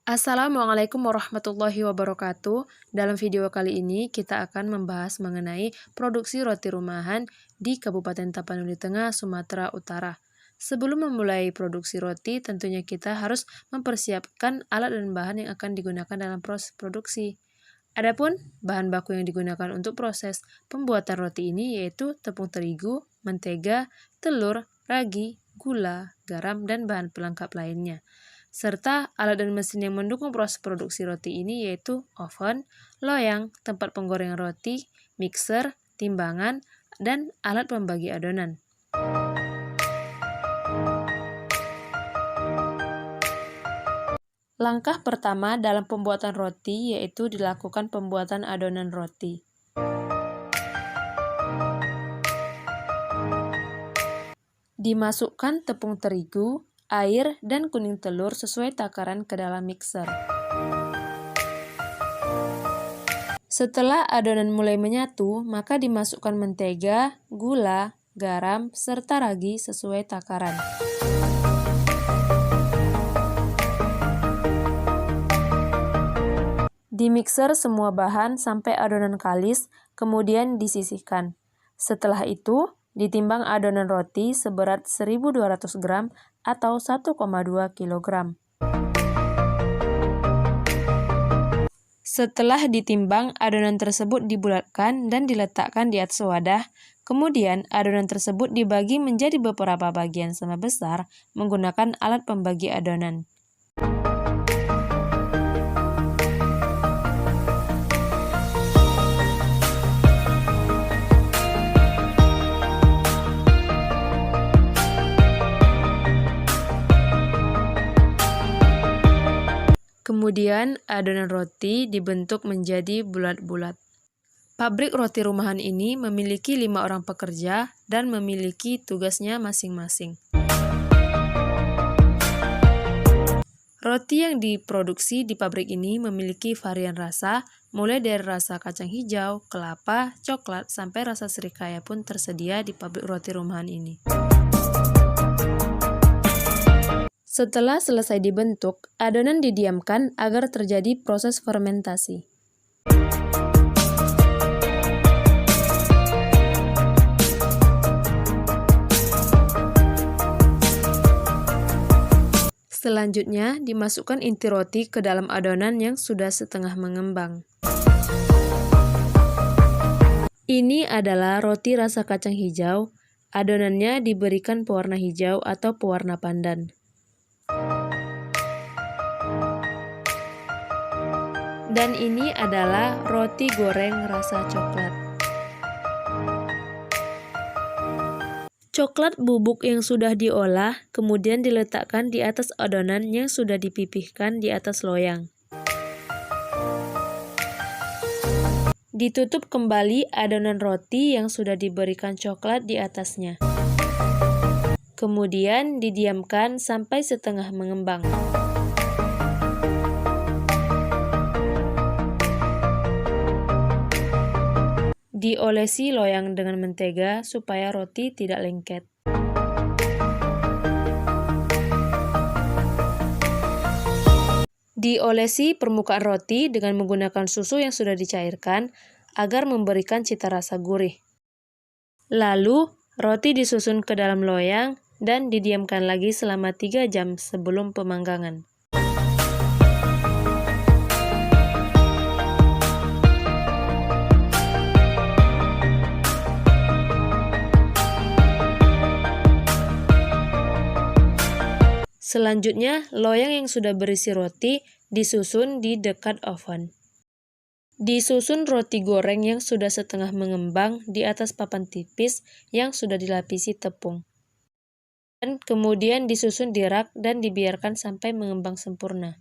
Assalamualaikum warahmatullahi wabarakatuh. Dalam video kali ini kita akan membahas mengenai produksi roti rumahan di Kabupaten Tapanuli Tengah, Sumatera Utara. Sebelum memulai produksi roti, tentunya kita harus mempersiapkan alat dan bahan yang akan digunakan dalam proses produksi. Adapun bahan baku yang digunakan untuk proses pembuatan roti ini yaitu tepung terigu, mentega, telur, ragi, gula, garam, dan bahan pelengkap lainnya serta alat dan mesin yang mendukung proses produksi roti ini yaitu oven, loyang, tempat penggorengan roti, mixer, timbangan, dan alat pembagi adonan. Langkah pertama dalam pembuatan roti yaitu dilakukan pembuatan adonan roti. Dimasukkan tepung terigu, air, dan kuning telur sesuai takaran ke dalam mixer. Setelah adonan mulai menyatu, maka dimasukkan mentega, gula, garam, serta ragi sesuai takaran. Di mixer semua bahan sampai adonan kalis, kemudian disisihkan. Setelah itu, ditimbang adonan roti seberat 1.200 gram atau 1,2 kg. Setelah ditimbang, adonan tersebut dibulatkan dan diletakkan di atas wadah. Kemudian, adonan tersebut dibagi menjadi beberapa bagian sama besar menggunakan alat pembagi adonan. Kemudian, adonan roti dibentuk menjadi bulat-bulat. Pabrik roti rumahan ini memiliki 5 orang pekerja dan memiliki tugasnya masing-masing. Roti yang diproduksi di pabrik ini memiliki varian rasa, mulai dari rasa kacang hijau, kelapa, coklat, sampai rasa serikaya pun tersedia di pabrik roti rumahan ini. Setelah selesai dibentuk, adonan didiamkan agar terjadi proses fermentasi. Selanjutnya, dimasukkan inti roti ke dalam adonan yang sudah setengah mengembang. Ini adalah roti rasa kacang hijau. Adonannya diberikan pewarna hijau atau pewarna pandan. Dan ini adalah roti goreng rasa coklat. Coklat bubuk yang sudah diolah kemudian diletakkan di atas adonan yang sudah dipipihkan di atas loyang. Ditutup kembali adonan roti yang sudah diberikan coklat di atasnya. Kemudian didiamkan sampai setengah mengembang. Diolesi loyang dengan mentega supaya roti tidak lengket. Diolesi permukaan roti dengan menggunakan susu yang sudah dicairkan agar memberikan cita rasa gurih. Lalu, roti disusun ke dalam loyang dan didiamkan lagi selama 3 jam sebelum pemanggangan. Selanjutnya, loyang yang sudah berisi roti disusun di dekat oven. Disusun roti goreng yang sudah setengah mengembang di atas papan tipis yang sudah dilapisi tepung. Dan kemudian disusun di rak dan dibiarkan sampai mengembang sempurna.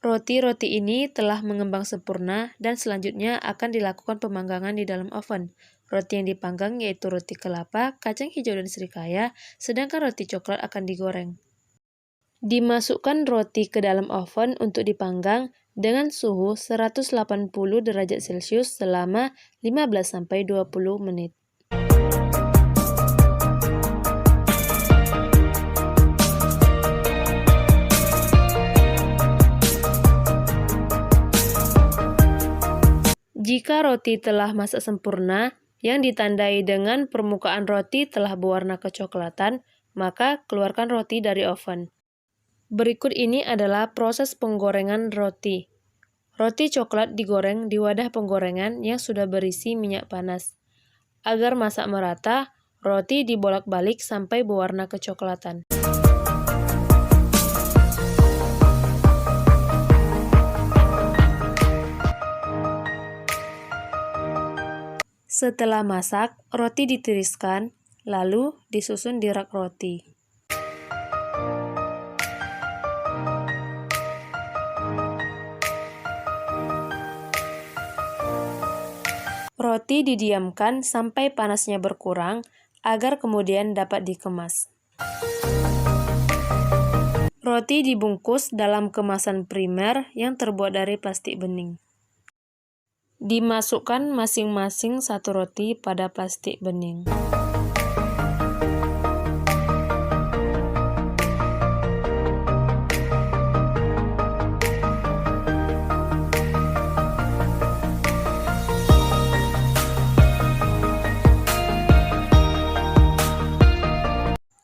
Roti-roti ini telah mengembang sempurna dan selanjutnya akan dilakukan pemanggangan di dalam oven. Roti yang dipanggang yaitu roti kelapa, kacang hijau, dan serikaya, sedangkan roti coklat akan digoreng. Dimasukkan roti ke dalam oven untuk dipanggang dengan suhu 180 derajat Celcius selama 15-20 menit. Jika roti telah masak sempurna, yang ditandai dengan permukaan roti telah berwarna kecoklatan, maka keluarkan roti dari oven. Berikut ini adalah proses penggorengan roti. Roti coklat digoreng di wadah penggorengan yang sudah berisi minyak panas. Agar masak merata, roti dibolak-balik sampai berwarna kecoklatan. Setelah masak, roti ditiriskan, lalu disusun di rak roti. Roti didiamkan sampai panasnya berkurang, agar kemudian dapat dikemas. Roti dibungkus dalam kemasan primer yang terbuat dari plastik bening. Dimasukkan masing-masing satu roti pada plastik bening.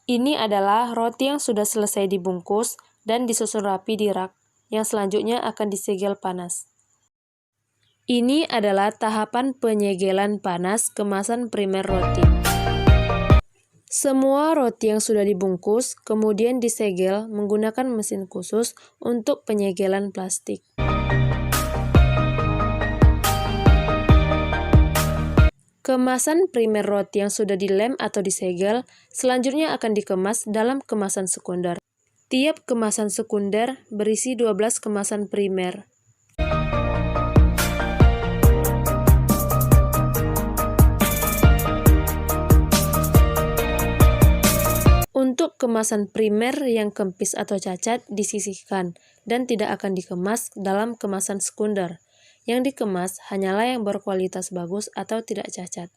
Ini adalah roti yang sudah selesai dibungkus dan disusun rapi di rak, yang selanjutnya akan disegel panas. Ini adalah tahapan penyegelan panas kemasan primer roti. Semua roti yang sudah dibungkus kemudian disegel menggunakan mesin khusus untuk penyegelan plastik. Kemasan primer roti yang sudah dilem atau disegel selanjutnya akan dikemas dalam kemasan sekunder. Tiap kemasan sekunder berisi 12 kemasan primer. Untuk kemasan primer yang kempis atau cacat disisihkan dan tidak akan dikemas dalam kemasan sekunder. Yang dikemas hanyalah yang berkualitas bagus atau tidak cacat.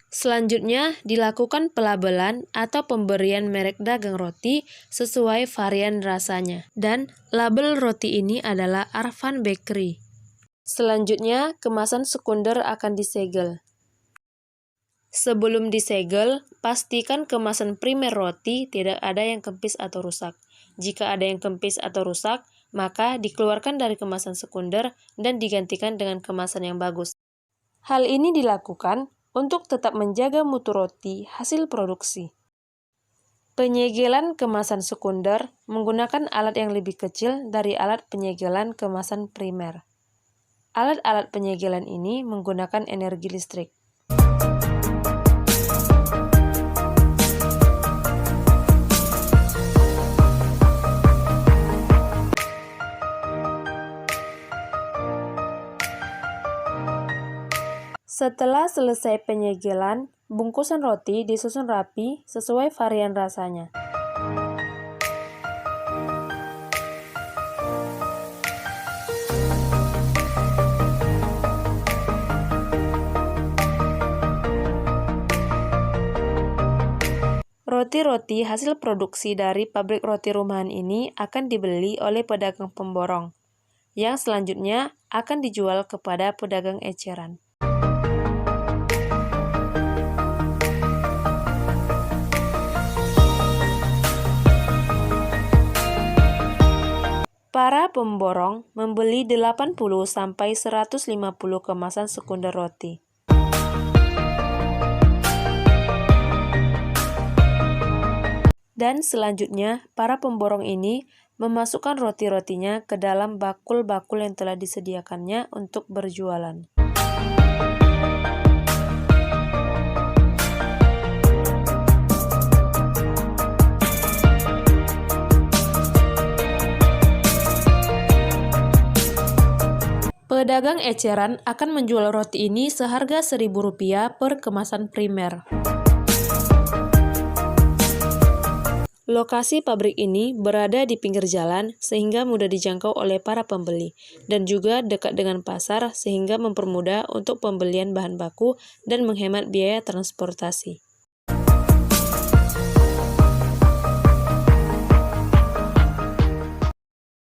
Selanjutnya dilakukan pelabelan atau pemberian merek dagang roti sesuai varian rasanya. Dan label roti ini adalah Arfan Bakery. Selanjutnya kemasan sekunder akan disegel. Sebelum disegel, pastikan kemasan primer roti tidak ada yang kempis atau rusak. Jika ada yang kempis atau rusak, maka dikeluarkan dari kemasan sekunder dan digantikan dengan kemasan yang bagus. Hal ini dilakukan untuk tetap menjaga mutu roti hasil produksi. Penyegelan kemasan sekunder menggunakan alat yang lebih kecil dari alat penyegelan kemasan primer. Alat-alat penyegelan ini menggunakan energi listrik. Setelah selesai penyegelan, bungkusan roti disusun rapi sesuai varian rasanya. Roti-roti hasil produksi dari pabrik roti rumahan ini akan dibeli oleh pedagang pemborong, yang selanjutnya akan dijual kepada pedagang eceran. Para pemborong membeli 80-150 kemasan sekunder roti. Dan selanjutnya, para pemborong ini memasukkan roti-rotinya ke dalam bakul-bakul yang telah disediakannya untuk berjualan. Pedagang eceran akan menjual roti ini seharga Rp1.000 per kemasan primer. Lokasi pabrik ini berada di pinggir jalan sehingga mudah dijangkau oleh para pembeli, dan juga dekat dengan pasar sehingga mempermudah untuk pembelian bahan baku dan menghemat biaya transportasi.